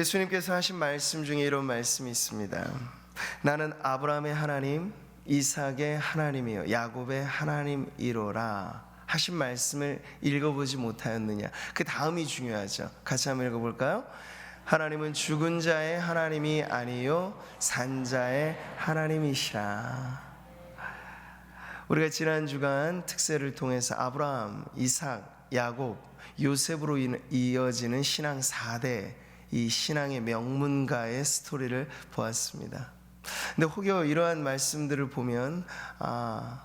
예수님께서 하신 말씀 중에 이런 말씀이 있습니다. 나는 아브라함의 하나님, 이삭의 하나님이요 야곱의 하나님이로라 하신 말씀을 읽어보지 못하였느냐. 그 다음이 중요하죠. 같이 한번 읽어볼까요? 하나님은 죽은 자의 하나님이 아니요 산 자의 하나님이시라. 우리가 지난 주간 특세를 통해서 아브라함, 이삭, 야곱, 요셉으로 이어지는 신앙 4대, 이 신앙의 명문가의 스토리를 보았습니다. 근데 혹여 이러한 말씀들을 보면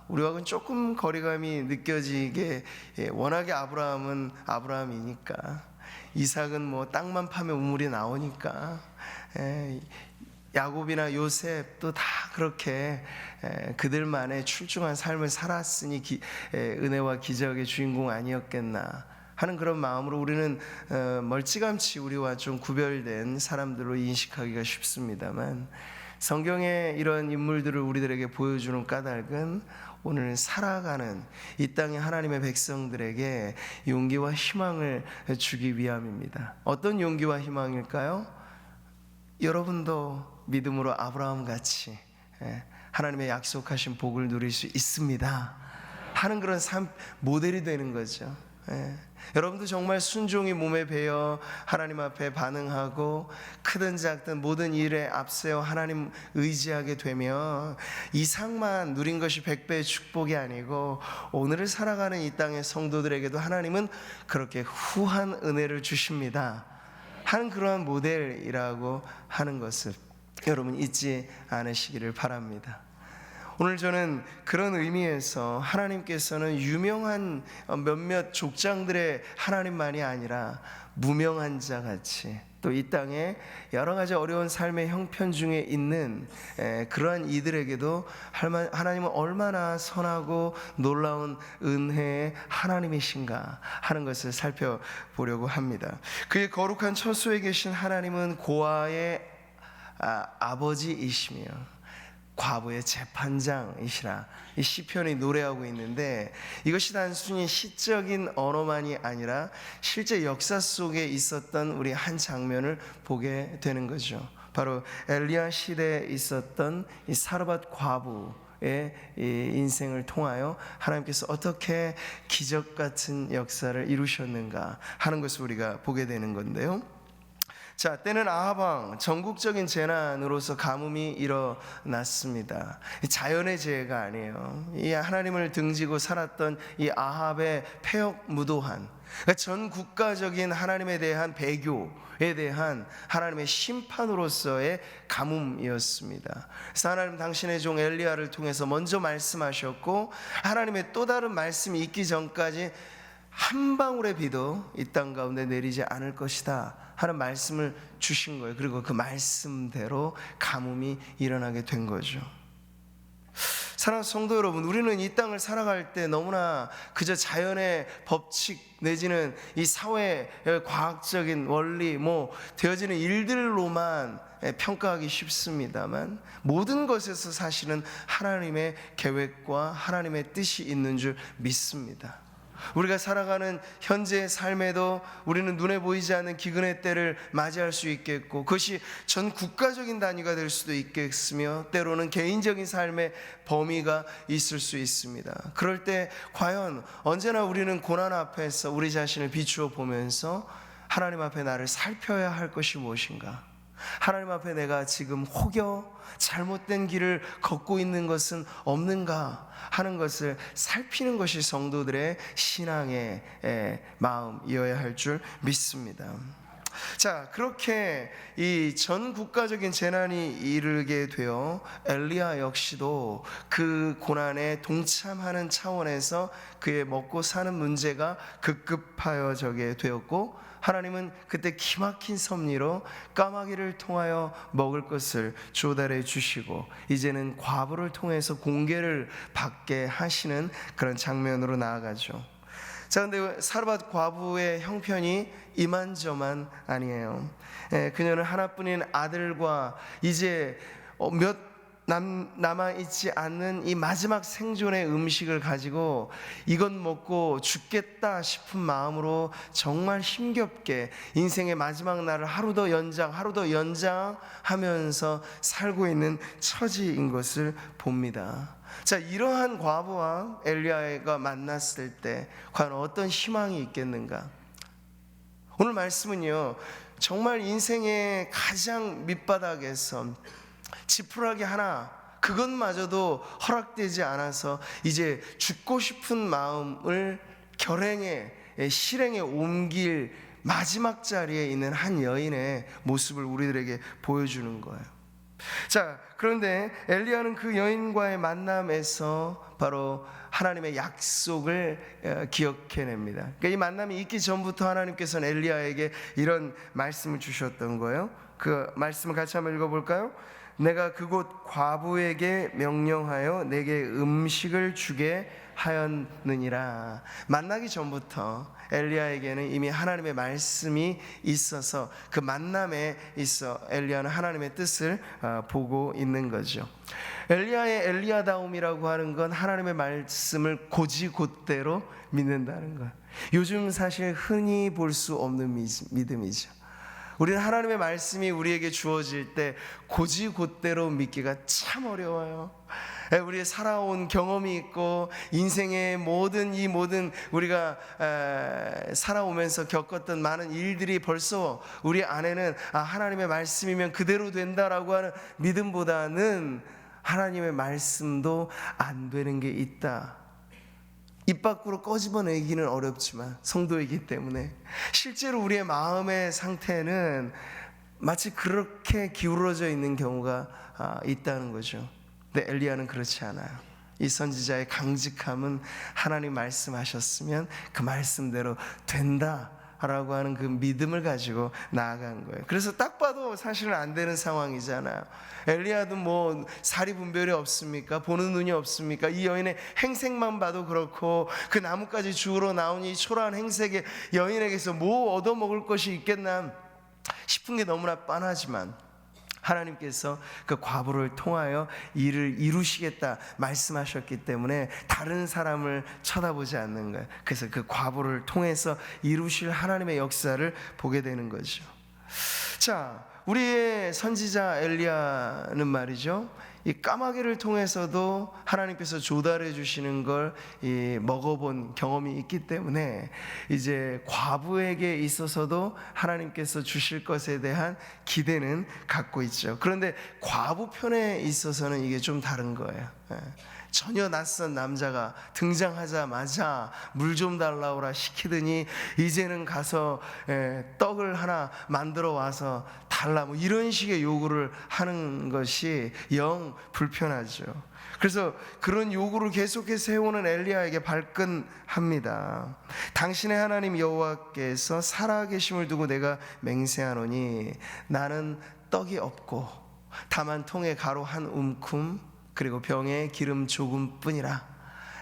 우리와는 조금 거리감이 느껴지게, 워낙에 아브라함은 아브라함이니까, 이삭은 뭐 땅만 파면 우물이 나오니까, 야곱이나 요셉도 다 그렇게 그들만의 출중한 삶을 살았으니 은혜와 기적의 주인공 아니었겠나 하는 그런 마음으로 우리는 멀찌감치 우리와 좀 구별된 사람들로 인식하기가 쉽습니다만, 성경의 이런 인물들을 우리들에게 보여주는 까닭은 오늘 살아가는 이 땅의 하나님의 백성들에게 용기와 희망을 주기 위함입니다. 어떤 용기와 희망일까요? 여러분도 믿음으로 아브라함같이 하나님의 약속하신 복을 누릴 수 있습니다 하는 그런 삶 모델이 되는 거죠. 여러분도 정말 순종이 몸에 배어 하나님 앞에 반응하고 크든 작든 모든 일에 앞세워 하나님 의지하게 되면 이상만 누린 것이 100배의 축복이 아니고, 오늘을 살아가는 이 땅의 성도들에게도 하나님은 그렇게 후한 은혜를 주십니다 하는 그러한 모델이라고 하는 것을 여러분 잊지 않으시기를 바랍니다. 오늘 저는 그런 의미에서 하나님께서는 유명한 몇몇 족장들의 하나님만이 아니라 무명한 자 같이 또 이 땅에 여러 가지 어려운 삶의 형편 중에 있는 그러한 이들에게도 하나님은 얼마나 선하고 놀라운 은혜의 하나님이신가 하는 것을 살펴보려고 합니다. 그의 거룩한 처소에 계신 하나님은 고아의 아버지이시며 과부의 재판장이시라, 이 시편이 노래하고 있는데, 이것이 단순히 시적인 언어만이 아니라 실제 역사 속에 있었던 우리 한 장면을 보게 되는 거죠. 바로 엘리야 시대에 있었던 이 사르밧 과부의 이 인생을 통하여 하나님께서 어떻게 기적 같은 역사를 이루셨는가 하는 것을 우리가 보게 되는 건데요. 자, 때는 아합 왕, 전국적인 재난으로서 가뭄이 일어났습니다. 자연의 재해가 아니에요. 이 하나님을 등지고 살았던 이 아합의 패역무도한, 그러니까 전 국가적인 하나님에 대한 배교에 대한 하나님의 심판으로서의 가뭄이었습니다. 그래서 하나님 당신의 종 엘리야를 통해서 먼저 말씀하셨고, 하나님의 또 다른 말씀이 있기 전까지 한 방울의 비도 이 땅 가운데 내리지 않을 것이다 하는 말씀을 주신 거예요. 그리고 그 말씀대로 가뭄이 일어나게 된 거죠. 사랑하는 성도 여러분, 우리는 이 땅을 살아갈 때 너무나 그저 자연의 법칙 내지는 이 사회 과학적인 원리 되어지는 일들로만 평가하기 쉽습니다만, 모든 것에서 사실은 하나님의 계획과 하나님의 뜻이 있는 줄 믿습니다. 우리가 살아가는 현재의 삶에도 우리는 눈에 보이지 않는 기근의 때를 맞이할 수 있겠고, 그것이 전 국가적인 단위가 될 수도 있겠으며, 때로는 개인적인 삶의 범위가 있을 수 있습니다. 그럴 때 과연 언제나 우리는 고난 앞에서 우리 자신을 비추어 보면서 하나님 앞에 나를 살펴야 할 것이 무엇인가, 하나님 앞에 내가 지금 혹여 잘못된 길을 걷고 있는 것은 없는가 하는 것을 살피는 것이 성도들의 신앙의 마음이어야 할 줄 믿습니다. 자, 그렇게 이 전 국가적인 재난이 이르게 되어 엘리야 역시도 그 고난에 동참하는 차원에서 그의 먹고 사는 문제가 급급하여지게 되었고, 하나님은 그때 기막힌 섭리로 까마귀를 통하여 먹을 것을 조달해 주시고, 이제는 과부를 통해서 공개를 받게 하시는 그런 장면으로 나아가죠. 자, 근데 사르밧 과부의 형편이 이만저만 아니에요. 그녀는 하나뿐인 아들과 이제 몇 남아있지 않는 이 마지막 생존의 음식을 가지고 이것 먹고 죽겠다 싶은 마음으로 정말 힘겹게 인생의 마지막 날을 하루 더 연장 하면서 살고 있는 처지인 것을 봅니다. 자, 이러한 과부와 엘리야가 만났을 때 과연 어떤 희망이 있겠는가? 오늘 말씀은요, 정말 인생의 가장 밑바닥에서 지푸라기 하나, 그것마저도 허락되지 않아서 이제 죽고 싶은 마음을 실행에 옮길 마지막 자리에 있는 한 여인의 모습을 우리들에게 보여주는 거예요. 자, 그런데 엘리야는 그 여인과의 만남에서 바로 하나님의 약속을 기억해냅니다. 그러니까 이 만남이 있기 전부터 하나님께서는 엘리야에게 이런 말씀을 주셨던 거예요. 그 말씀을 같이 한번 읽어볼까요? 내가 그곳 과부에게 명령하여 내게 음식을 주게 하였느니라. 만나기 전부터 엘리야에게는 이미 하나님의 말씀이 있어서 그 만남에 있어 엘리야는 하나님의 뜻을 보고 있는 거죠. 엘리야의 엘리야다움이라고 하는 건 하나님의 말씀을 곧이곧대로 믿는다는 것. 요즘 사실 흔히 볼 수 없는 믿음이죠. 우리는 하나님의 말씀이 우리에게 주어질 때 곧이곧대로 믿기가 참 어려워요. 우리의 살아온 경험이 있고 인생의 모든 우리가 살아오면서 겪었던 많은 일들이 벌써 우리 안에는 하나님의 말씀이면 그대로 된다라고 하는 믿음보다는 하나님의 말씀도 안 되는 게 있다. 입 밖으로 꺼집어내기는 어렵지만 성도이기 때문에 실제로 우리의 마음의 상태는 마치 그렇게 기울어져 있는 경우가 있다는 거죠. 근데 엘리야는 그렇지 않아요. 이 선지자의 강직함은 하나님 말씀하셨으면 그 말씀대로 된다 라고 하는 그 믿음을 가지고 나아간 거예요. 그래서 딱 봐도 사실은 안 되는 상황이잖아요. 엘리야도 뭐 사리 분별이 없습니까? 보는 눈이 없습니까? 이 여인의 행색만 봐도 그렇고 그 나뭇가지 주우러 나온 이 초라한 행색의 여인에게서 뭐 얻어먹을 것이 있겠나 싶은 게 너무나 뻔하지만 하나님께서 그 과부를 통하여 일을 이루시겠다 말씀하셨기 때문에 다른 사람을 쳐다보지 않는 거예요. 그래서 그 과부를 통해서 이루실 하나님의 역사를 보게 되는 거죠. 자, 우리의 선지자 엘리야는 말이죠, 이 까마귀를 통해서도 하나님께서 조달해 주시는 걸 먹어본 경험이 있기 때문에 이제 과부에게 있어서도 하나님께서 주실 것에 대한 기대는 갖고 있죠. 그런데 과부 편에 있어서는 이게 좀 다른 거예요. 전혀 낯선 남자가 등장하자마자 물 좀 달라오라 시키더니 이제는 가서 떡을 하나 만들어 와서 달라, 뭐 이런 식의 요구를 하는 것이 영 불편하죠. 그래서 그런 요구를 계속해서 해오는 엘리야에게 발끈합니다. 당신의 하나님 여호와께서 살아계심을 두고 내가 맹세하노니 나는 떡이 없고 다만 통에 가루 한 움큼 그리고 병에 기름 조금뿐이라.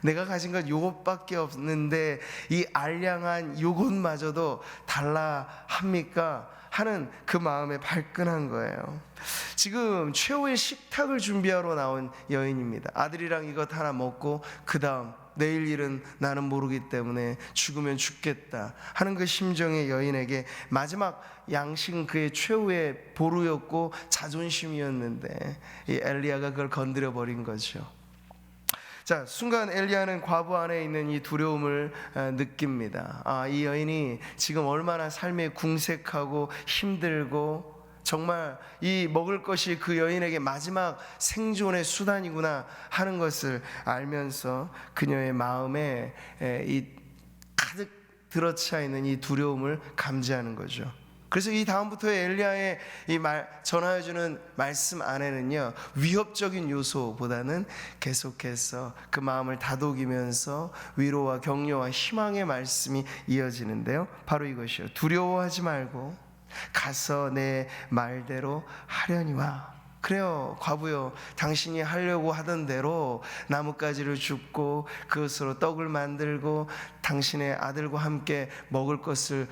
내가 가진 건 요것밖에 없는데 이 알량한 요것마저도 달라 합니까? 하는 그 마음에 발끈한 거예요. 지금 최후의 식탁을 준비하러 나온 여인입니다. 아들이랑 이것 하나 먹고 그 다음 내일 일은 나는 모르기 때문에 죽으면 죽겠다 하는 그 심정의 여인에게 마지막 양식은 그의 최후의 보루였고 자존심이었는데 이 엘리야가 그걸 건드려 버린 거죠. 자, 순간 엘리야는 과부 안에 있는 이 두려움을 느낍니다. 이 여인이 지금 얼마나 삶에 궁색하고 힘들고 정말 이 먹을 것이 그 여인에게 마지막 생존의 수단이구나 하는 것을 알면서 그녀의 마음에 이 가득 들어차 있는 이 두려움을 감지하는 거죠. 그래서 이 다음부터의 엘리야의 이 전하여주는 말씀 안에는요, 위협적인 요소보다는 계속해서 그 마음을 다독이면서 위로와 격려와 희망의 말씀이 이어지는데요, 바로 이것이요. 두려워하지 말고 가서 내 말대로 하려니와. 그래요, 과부요, 당신이 하려고 하던 대로 나뭇가지를 줍고 그것으로 떡을 만들고 당신의 아들과 함께 먹을 것을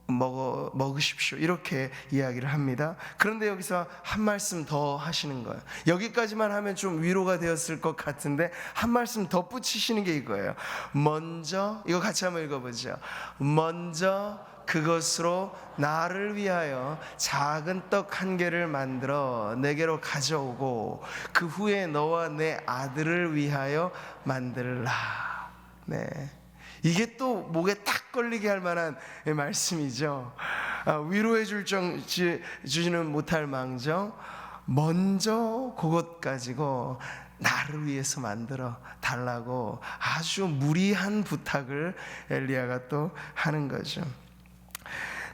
먹으십시오. 이렇게 이야기를 합니다. 그런데 여기서 한 말씀 더 하시는 거예요. 여기까지만 하면 좀 위로가 되었을 것 같은데 한 말씀 더 붙이시는 게 이거예요. 먼저, 이거 같이 한번 읽어보죠. 먼저 그것으로 나를 위하여 작은 떡 한 개를 만들어 내게로 가져오고 그 후에 너와 내 아들을 위하여 만들라. 네. 이게 또 목에 딱 걸리게 할 만한 말씀이죠. 위로해 주지는 못할 망정 먼저 그것 가지고 나를 위해서 만들어 달라고 아주 무리한 부탁을 엘리야가 또 하는 거죠.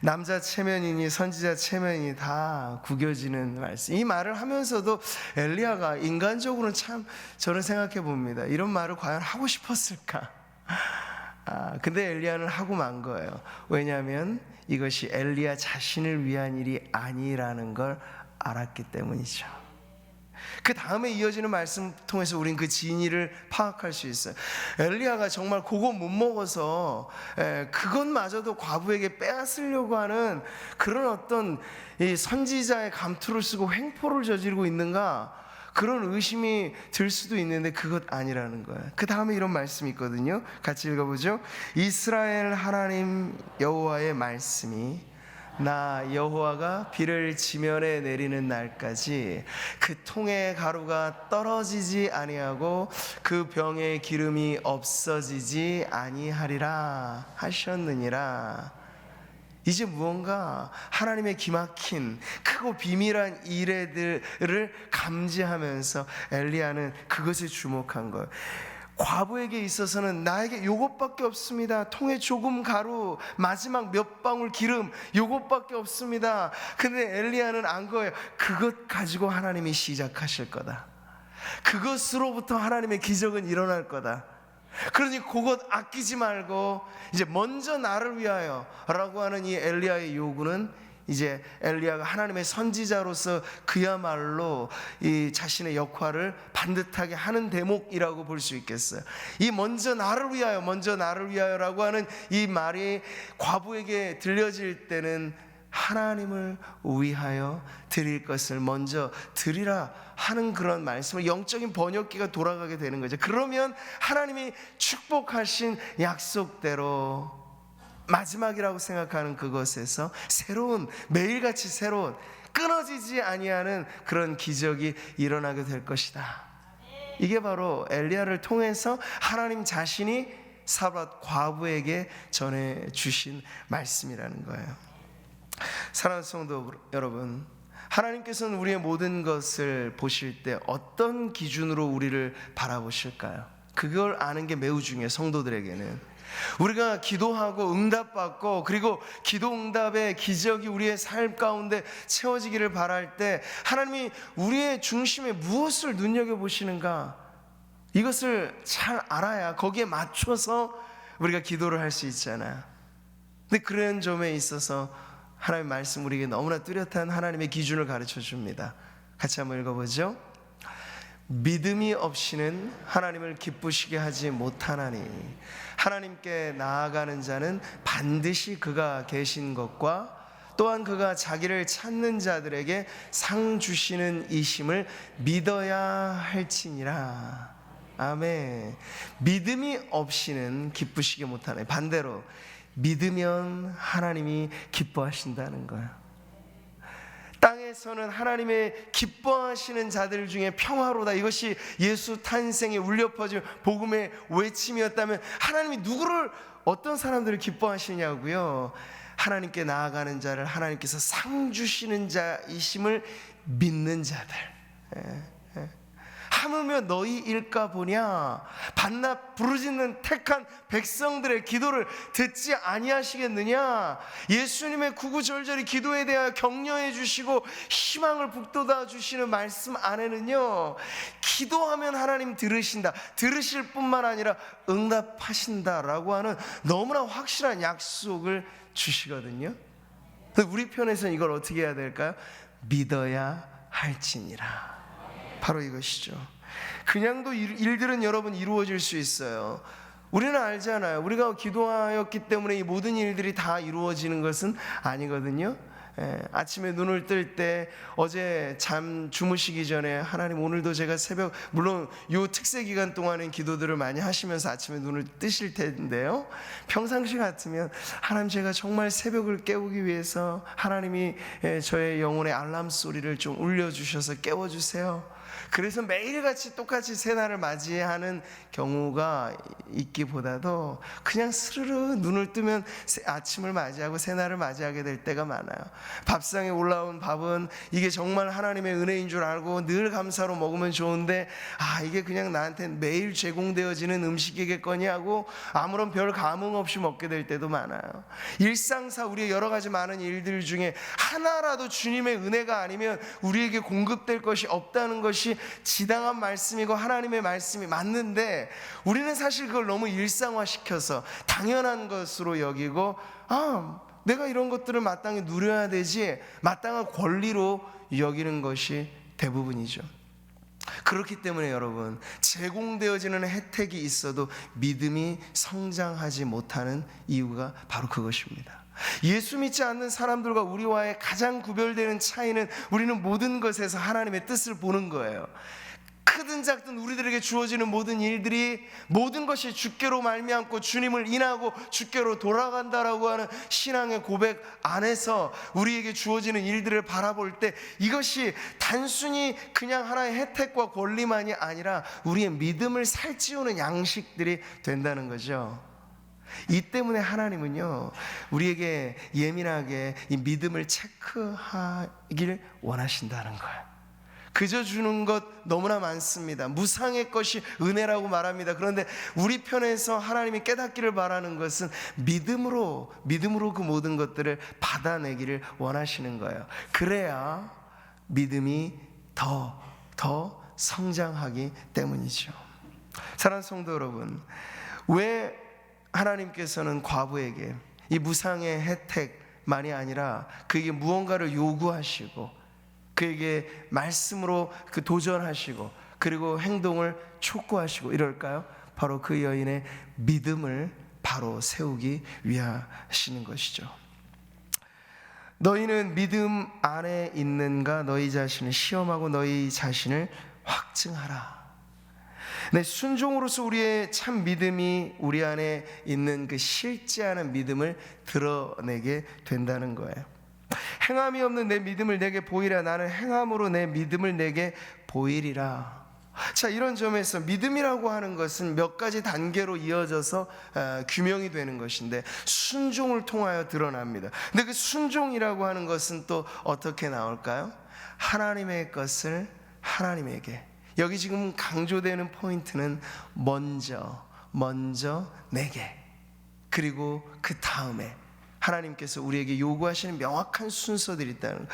남자 체면이니 선지자 체면이 다 구겨지는 말씀. 이 말을 하면서도 엘리야가 인간적으로는 참 저는 생각해 봅니다. 이런 말을 과연 하고 싶었을까? 근데 엘리야는 하고 만 거예요. 왜냐하면 이것이 엘리야 자신을 위한 일이 아니라는 걸 알았기 때문이죠. 그 다음에 이어지는 말씀 통해서 우린 그 진위를 파악할 수 있어요. 엘리야가 정말 그거 못 먹어서 그것마저도 과부에게 빼앗으려고 하는 그런 어떤 이 선지자의 감투를 쓰고 횡포를 저지르고 있는가, 그런 의심이 들 수도 있는데 그것 아니라는 거예요. 그 다음에 이런 말씀이 있거든요. 같이 읽어보죠. 이스라엘 하나님 여호와의 말씀이 나 여호와가 비를 지면에 내리는 날까지 그 통의 가루가 떨어지지 아니하고 그 병의 기름이 없어지지 아니하리라 하셨느니라. 이제 무언가 하나님의 기막힌 크고 비밀한 일들을 감지하면서 엘리야는 그것에 주목한 거예요. 과부에게 있어서는 나에게 요것밖에 없습니다. 통에 조금 가루, 마지막 몇 방울 기름, 요것밖에 없습니다. 근데 엘리야는 안 거예요. 그것 가지고 하나님이 시작하실 거다. 그것으로부터 하나님의 기적은 일어날 거다. 그러니 그것 아끼지 말고 이제 먼저 나를 위하여 라고 하는 이 엘리야의 요구는 이제 엘리야가 하나님의 선지자로서 그야말로 이 자신의 역할을 반듯하게 하는 대목이라고 볼 수 있겠어요. 이 먼저 나를 위하여, 먼저 나를 위하여라고 하는 이 말이 과부에게 들려질 때는 하나님을 위하여 드릴 것을 먼저 드리라 하는 그런 말씀을, 영적인 번역기가 돌아가게 되는 거죠. 그러면 하나님이 축복하신 약속대로 마지막이라고 생각하는 그것에서 새로운, 매일같이 새로운, 끊어지지 아니하는 그런 기적이 일어나게 될 것이다. 이게 바로 엘리야를 통해서 하나님 자신이 사밧 과부에게 전해주신 말씀이라는 거예요. 사랑하는 성도 여러분, 하나님께서는 우리의 모든 것을 보실 때 어떤 기준으로 우리를 바라보실까요? 그걸 아는 게 매우 중요해요. 성도들에게는 우리가 기도하고 응답받고, 그리고 기도 응답의 기적이 우리의 삶 가운데 채워지기를 바랄 때 하나님이 우리의 중심에 무엇을 눈여겨보시는가, 이것을 잘 알아야 거기에 맞춰서 우리가 기도를 할 수 있잖아요. 근데 그런 점에 있어서 하나님의 말씀 우리에게 너무나 뚜렷한 하나님의 기준을 가르쳐 줍니다. 같이 한번 읽어보죠. 믿음이 없이는 하나님을 기쁘시게 하지 못하나니 하나님께 나아가는 자는 반드시 그가 계신 것과 또한 그가 자기를 찾는 자들에게 상 주시는 이심을 믿어야 할지니라. 아멘. 믿음이 없이는 기쁘시게 못하네. 반대로 믿으면 하나님이 기뻐하신다는 거예요. 땅에서는 하나님의 기뻐하시는 자들 중에 평화로다, 이것이 예수 탄생에 울려 퍼진 복음의 외침이었다면 하나님이 누구를, 어떤 사람들을 기뻐하시냐고요? 하나님께 나아가는 자를 하나님께서 상 주시는 자이심을 믿는 자들. 하물며 너희 일까 보냐, 밤낮 부르짖는 택한 백성들의 기도를 듣지 아니하시겠느냐. 예수님의 구구절절히 기도에 대하여 격려해 주시고 희망을 북돋아 주시는 말씀 안에는요, 기도하면 하나님 들으신다, 들으실 뿐만 아니라 응답하신다라고 하는 너무나 확실한 약속을 주시거든요. 우리 편에서는 이걸 어떻게 해야 될까요? 믿어야 할지니라. 바로 이것이죠. 그냥도 일들은 여러분 이루어질 수 있어요. 우리는 알잖아요. 우리가 기도하였기 때문에 이 모든 일들이 다 이루어지는 것은 아니거든요. 아침에 눈을 뜰 때 어제 주무시기 전에 하나님 오늘도 제가 새벽, 물론 요 특세 기간 동안은 기도들을 많이 하시면서 아침에 눈을 뜨실 텐데요, 평상시 같으면 하나님 제가 정말 새벽을 깨우기 위해서 하나님이 저의 영혼의 알람 소리를 좀 울려주셔서 깨워주세요. 그래서 매일같이 똑같이 새날을 맞이하는 경우가 있기보다도 그냥 스르르 눈을 뜨면 아침을 맞이하고 새날을 맞이하게 될 때가 많아요. 밥상에 올라온 밥은 이게 정말 하나님의 은혜인 줄 알고 늘 감사로 먹으면 좋은데, 이게 그냥 나한테 매일 제공되어지는 음식이겠거니 하고 아무런 별 감흥 없이 먹게 될 때도 많아요. 일상사 우리의 여러 가지 많은 일들 중에 하나라도 주님의 은혜가 아니면 우리에게 공급될 것이 없다는 것이 지당한 말씀이고 하나님의 말씀이 맞는데, 우리는 사실 그걸 너무 일상화시켜서 당연한 것으로 여기고 내가 이런 것들을 마땅히 누려야 되지, 마땅한 권리로 여기는 것이 대부분이죠. 그렇기 때문에 여러분, 제공되어지는 혜택이 있어도 믿음이 성장하지 못하는 이유가 바로 그것입니다. 예수 믿지 않는 사람들과 우리와의 가장 구별되는 차이는 우리는 모든 것에서 하나님의 뜻을 보는 거예요. 크든 작든 우리들에게 주어지는 모든 일들이, 모든 것이 주께로 말미암고 주님을 인하고 주께로 돌아간다라고 하는 신앙의 고백 안에서 우리에게 주어지는 일들을 바라볼 때 이것이 단순히 그냥 하나의 혜택과 권리만이 아니라 우리의 믿음을 살찌우는 양식들이 된다는 거죠. 이 때문에 하나님은요, 우리에게 예민하게 이 믿음을 체크하길 원하신다는 거예요. 그저 주는 것 너무나 많습니다. 무상의 것이 은혜라고 말합니다. 그런데 우리 편에서 하나님이 깨닫기를 바라는 것은 믿음으로 그 모든 것들을 받아내기를 원하시는 거예요. 그래야 믿음이 더 성장하기 때문이죠. 사랑하는 성도 여러분, 왜 하나님께서는 과부에게 이 무상의 혜택만이 아니라 그에게 무언가를 요구하시고 그에게 말씀으로 도전하시고 그리고 행동을 촉구하시고 이럴까요? 바로 그 여인의 믿음을 바로 세우기 위하시는 것이죠. 너희는 믿음 안에 있는가? 너희 자신을 시험하고 너희 자신을 확증하라. 네, 순종으로서 우리의 참 믿음이 우리 안에 있는 그 실제하는 믿음을 드러내게 된다는 거예요. 행함이 없는 내 믿음을 내게 보이라. 나는 행함으로 내 믿음을 내게 보이리라. 자, 이런 점에서 믿음이라고 하는 것은 몇 가지 단계로 이어져서 규명이 되는 것인데 순종을 통하여 드러납니다. 근데 그 순종이라고 하는 것은 또 어떻게 나올까요? 하나님의 것을 하나님에게. 여기 지금 강조되는 포인트는 먼저 내게, 그리고 그 다음에 하나님께서 우리에게 요구하시는 명확한 순서들이 있다는 거예요.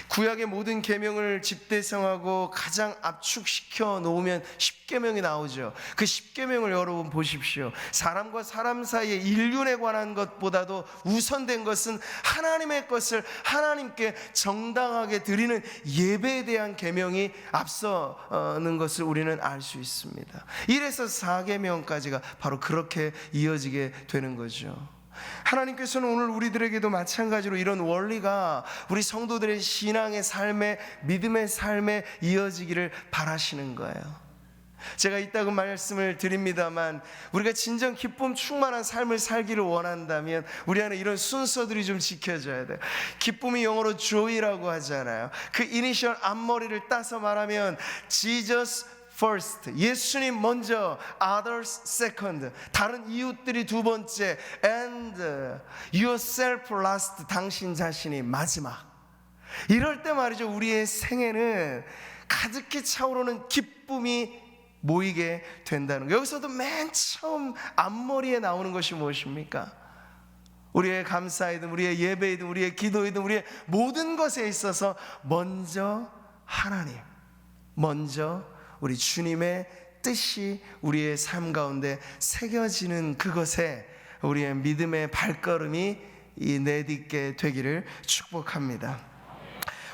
구약의 모든 계명을 집대성하고 가장 압축시켜 놓으면 10계명이 나오죠. 그 10계명을 여러분 보십시오. 사람과 사람 사이의 인륜에 관한 것보다도 우선된 것은 하나님의 것을 하나님께 정당하게 드리는 예배에 대한 계명이 앞서는 것을 우리는 알 수 있습니다. 이래서 4계명까지가 바로 그렇게 이어지게 되는 거죠. 하나님께서는 오늘 우리들에게도 마찬가지로 이런 원리가 우리 성도들의 신앙의 삶에, 믿음의 삶에 이어지기를 바라시는 거예요. 제가 이따금 말씀을 드립니다만 우리가 진정 기쁨 충만한 삶을 살기를 원한다면 우리 안에 이런 순서들이 좀 지켜져야 돼요. 기쁨이 영어로 joy라고 하잖아요. 그 이니셜 앞머리를 따서 말하면 Jesus first, 예수님 먼저, others second, 다른 이웃들이 두 번째, and yourself last, 당신 자신이 마지막. 이럴 때 말이죠, 우리의 생애는 가득히 차오르는 기쁨이 모이게 된다는 거예요. 여기서도 맨 처음 앞머리에 나오는 것이 무엇입니까? 우리의 감사이든 우리의 예배이든 우리의 기도이든 우리의 모든 것에 있어서 먼저 하나님, 먼저 우리 주님의 뜻이 우리의 삶 가운데 새겨지는 그것에 우리의 믿음의 발걸음이 내딛게 되기를 축복합니다.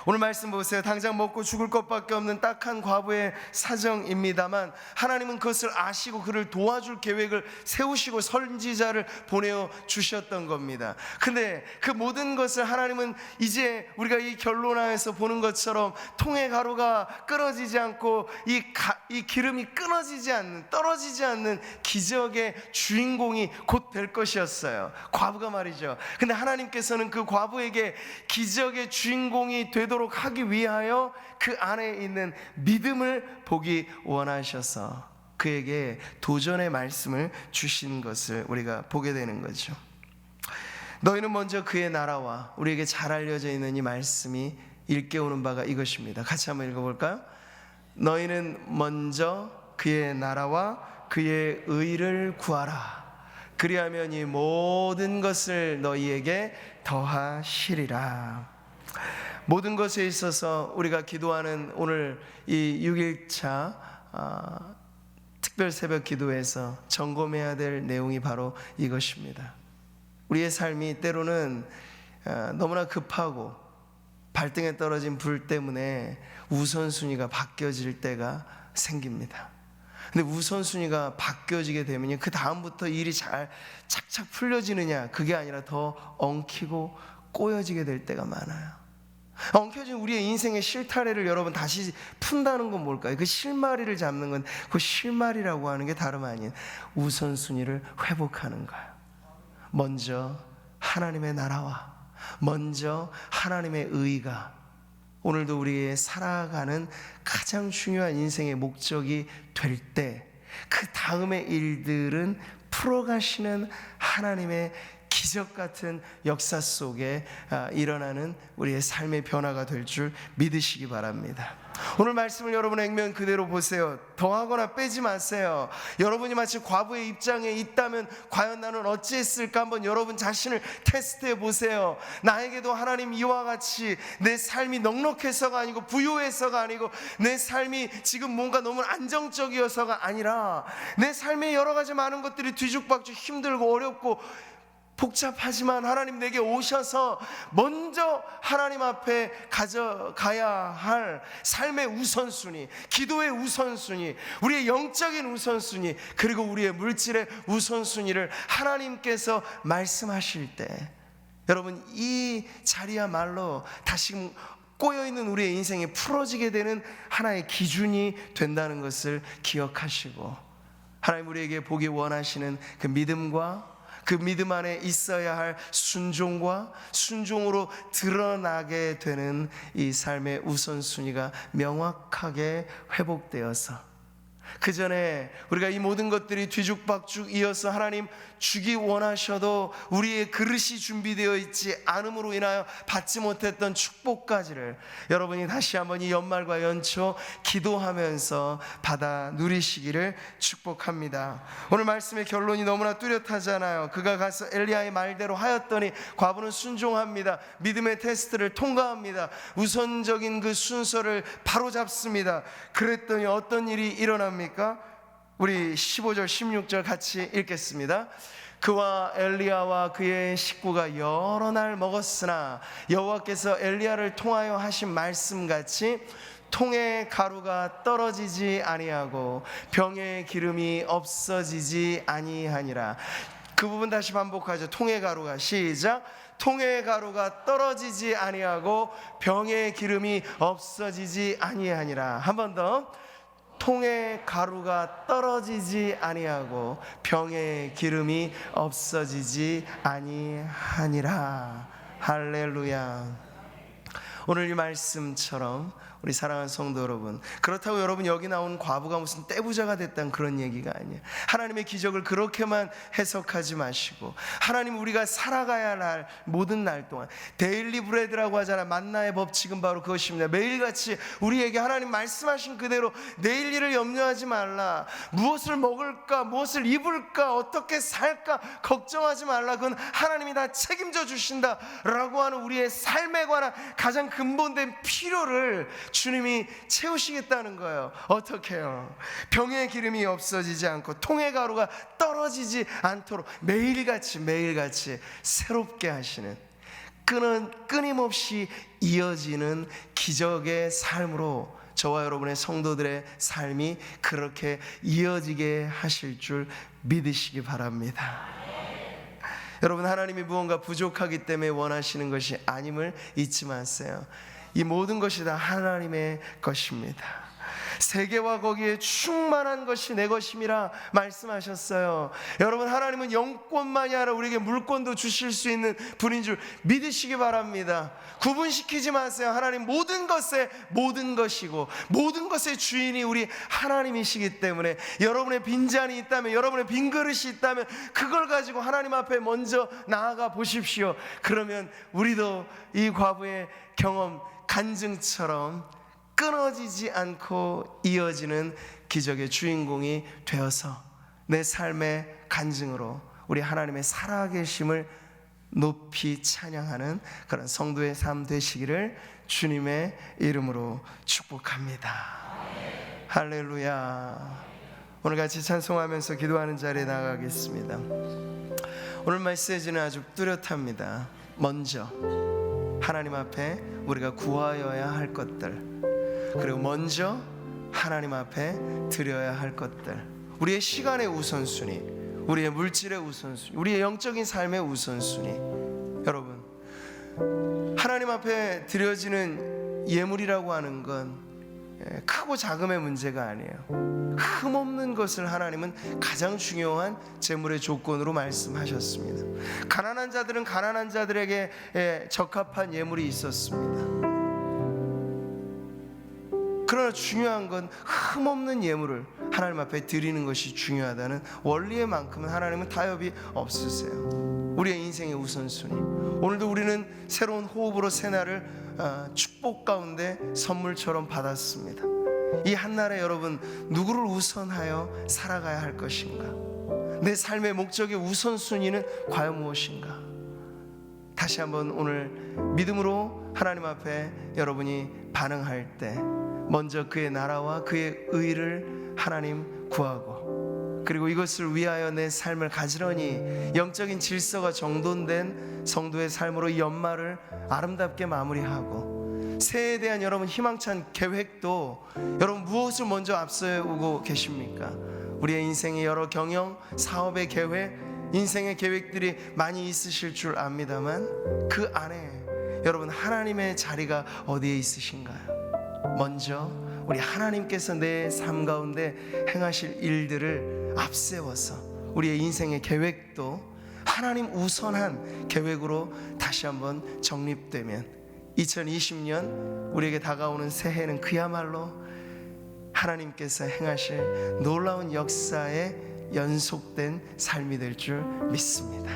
오늘 말씀 보세요. 당장 먹고 죽을 것밖에 없는 딱한 과부의 사정입니다만 하나님은 그것을 아시고 그를 도와줄 계획을 세우시고 선지자를 보내어 주셨던 겁니다. 근데 그 모든 것을 하나님은 이제 우리가 이 결론화에서 보는 것처럼 통의 가루가 끊어지지 않고 이 기름이 끊어지지 않는, 떨어지지 않는 기적의 주인공이 곧 될 것이었어요. 과부가 말이죠. 근데 하나님께서는 그 과부에게 기적의 주인공이 되도록 하기 위하여 그 안에 있는 믿음을 보기 원하셔서 그에게 도전의 말씀을 주신 것을 우리가 보게 되는 거죠. 너희는 먼저 그의 나라와, 우리에게 잘 알려져 있는 이 말씀이 일깨우는 바가 이것입니다. 같이 한번 읽어볼까요? 너희는 먼저 그의 나라와 그의 의를 구하라. 그리하면 이 모든 것을 너희에게 더하시리라. 모든 것에 있어서 우리가 기도하는 오늘 이 6일차 특별 새벽 기도에서 점검해야 될 내용이 바로 이것입니다. 우리의 삶이 때로는 너무나 급하고 발등에 떨어진 불 때문에 우선순위가 바뀌어질 때가 생깁니다. 근데 우선순위가 바뀌어지게 되면요, 그 다음부터 일이 잘 착착 풀려지느냐, 그게 아니라 더 엉키고 꼬여지게 될 때가 많아요. 엉켜진 우리의 인생의 실타래를 여러분 다시 푼다는 건 뭘까요? 그 실마리를 잡는 건 그 실마리라고 하는 게 다름 아닌 우선순위를 회복하는 거예요. 먼저 하나님의 나라와 먼저 하나님의 의가 오늘도 우리의 살아가는 가장 중요한 인생의 목적이 될 때, 그 다음의 일들은 풀어가시는 하나님의 기적 같은 역사 속에 일어나는 우리의 삶의 변화가 될 줄 믿으시기 바랍니다. 오늘 말씀을 여러분 액면 그대로 보세요. 더하거나 빼지 마세요. 여러분이 마치 과부의 입장에 있다면 과연 나는 어찌했을까 한번 여러분 자신을 테스트해 보세요. 나에게도 하나님 이와 같이 내 삶이 넉넉해서가 아니고 부유해서가 아니고 내 삶이 지금 뭔가 너무 안정적이어서가 아니라 내 삶에 여러 가지 많은 것들이 뒤죽박죽 힘들고 어렵고 복잡하지만 하나님 내게 오셔서 먼저 하나님 앞에 가져가야 할 삶의 우선순위, 기도의 우선순위, 우리의 영적인 우선순위, 그리고 우리의 물질의 우선순위를 하나님께서 말씀하실 때 여러분 이 자리야말로 다시 꼬여있는 우리의 인생에 풀어지게 되는 하나의 기준이 된다는 것을 기억하시고, 하나님 우리에게 보기 원하시는 그 믿음과 그 믿음 안에 있어야 할 순종과 순종으로 드러나게 되는 이 삶의 우선순위가 명확하게 회복되어서 그 전에 우리가 이 모든 것들이 뒤죽박죽 이어서 하나님 주기 원하셔도 우리의 그릇이 준비되어 있지 않음으로 인하여 받지 못했던 축복까지를 여러분이 다시 한번 이 연말과 연초 기도하면서 받아 누리시기를 축복합니다. 오늘 말씀의 결론이 너무나 뚜렷하잖아요. 그가 가서 엘리야의 말대로 하였더니 과부는 순종합니다. 믿음의 테스트를 통과합니다. 우선적인 그 순서를 바로 잡습니다. 그랬더니 어떤 일이 일어납니까? 우리 15절 16절 같이 읽겠습니다. 그와 엘리야와 그의 식구가 여러 날 먹었으나 여호와께서 엘리야를 통하여 하신 말씀같이 통의 가루가 떨어지지 아니하고 병의 기름이 없어지지 아니하니라. 그 부분 다시 반복하죠. 통의 가루가, 시작. 통의 가루가 떨어지지 아니하고 병의 기름이 없어지지 아니하니라. 한 번 더. 통의 가루가 떨어지지 아니하고 병의 기름이 없어지지 아니하니라. 할렐루야. 오늘 이 말씀처럼 우리 사랑하는 성도 여러분, 그렇다고 여러분 여기 나온 과부가 무슨 떼부자가 됐다는 그런 얘기가 아니에요. 하나님의 기적을 그렇게만 해석하지 마시고 하나님 우리가 살아가야 할 모든 날 동안 데일리 브레드라고 하잖아요. 만나의 법칙은 바로 그것입니다. 매일같이 우리에게 하나님 말씀하신 그대로 내일 일을 염려하지 말라. 무엇을 먹을까, 무엇을 입을까, 어떻게 살까 걱정하지 말라. 그건 하나님이 다 책임져 주신다라고 하는 우리의 삶에 관한 가장 근본된 필요를 주님이 채우시겠다는 거예요. 어떻게 해요? 병의 기름이 없어지지 않고 통의 가루가 떨어지지 않도록 매일같이 새롭게 하시는 끊임없이 이어지는 기적의 삶으로 저와 여러분의 성도들의 삶이 그렇게 이어지게 하실 줄 믿으시기 바랍니다. 여러분, 하나님이 무언가 부족하기 때문에 원하시는 것이 아님을 잊지 마세요. 이 모든 것이 다 하나님의 것입니다. 세계와 거기에 충만한 것이 내 것임이라 말씀하셨어요. 여러분, 하나님은 영권만이 아니라 우리에게 물권도 주실 수 있는 분인 줄 믿으시기 바랍니다. 구분시키지 마세요. 하나님 모든 것의 모든 것이고 모든 것의 주인이 우리 하나님이시기 때문에 여러분의 빈잔이 있다면, 여러분의 빈 그릇이 있다면 그걸 가지고 하나님 앞에 먼저 나아가 보십시오. 그러면 우리도 이 과부의 경험 간증처럼 끊어지지 않고 이어지는 기적의 주인공이 되어서 내 삶의 간증으로 우리 하나님의 살아계심을 높이 찬양하는 그런 성도의 삶 되시기를 주님의 이름으로 축복합니다. 할렐루야. 오늘 같이 찬송하면서 기도하는 자리에 나가겠습니다. 오늘 메시지는 아주 뚜렷합니다. 먼저 하나님 앞에 우리가 구하여야 할 것들, 그리고 먼저 하나님 앞에 드려야 할 것들, 우리의 시간의 우선순위, 우리의 물질의 우선순위, 우리의 영적인 삶의 우선순위. 여러분, 하나님 앞에 드려지는 예물이라고 하는 건 크고 작음의 문제가 아니에요. 흠없는 것을 하나님은 가장 중요한 재물의 조건으로 말씀하셨습니다. 가난한 자들은 가난한 자들에게 적합한 예물이 있었습니다. 그러나 중요한 건 흠없는 예물을 하나님 앞에 드리는 것이 중요하다는 원리의 만큼은 하나님은 타협이 없으세요. 우리의 인생의 우선순위. 오늘도 우리는 새로운 호흡으로 새날을 축복 가운데 선물처럼 받았습니다. 이 한날에 여러분, 누구를 우선하여 살아가야 할 것인가? 내 삶의 목적의 우선순위는 과연 무엇인가? 다시 한번 오늘 믿음으로 하나님 앞에 여러분이 반응할 때 먼저 그의 나라와 그의 의를 하나님 구하고, 그리고 이것을 위하여 내 삶을 가지런히 영적인 질서가 정돈된 성도의 삶으로 이 연말을 아름답게 마무리하고, 새해에 대한 여러분 희망찬 계획도 여러분 무엇을 먼저 앞세우고 계십니까? 우리의 인생의 여러 경영, 사업의 계획, 인생의 계획들이 많이 있으실 줄 압니다만 그 안에 여러분 하나님의 자리가 어디에 있으신가요? 먼저 우리 하나님께서 내 삶 가운데 행하실 일들을 앞세워서 우리의 인생의 계획도 하나님 우선한 계획으로 다시 한번 정립되면 2020년 우리에게 다가오는 새해는 그야말로 하나님께서 행하실 놀라운 역사의 연속된 삶이 될 줄 믿습니다.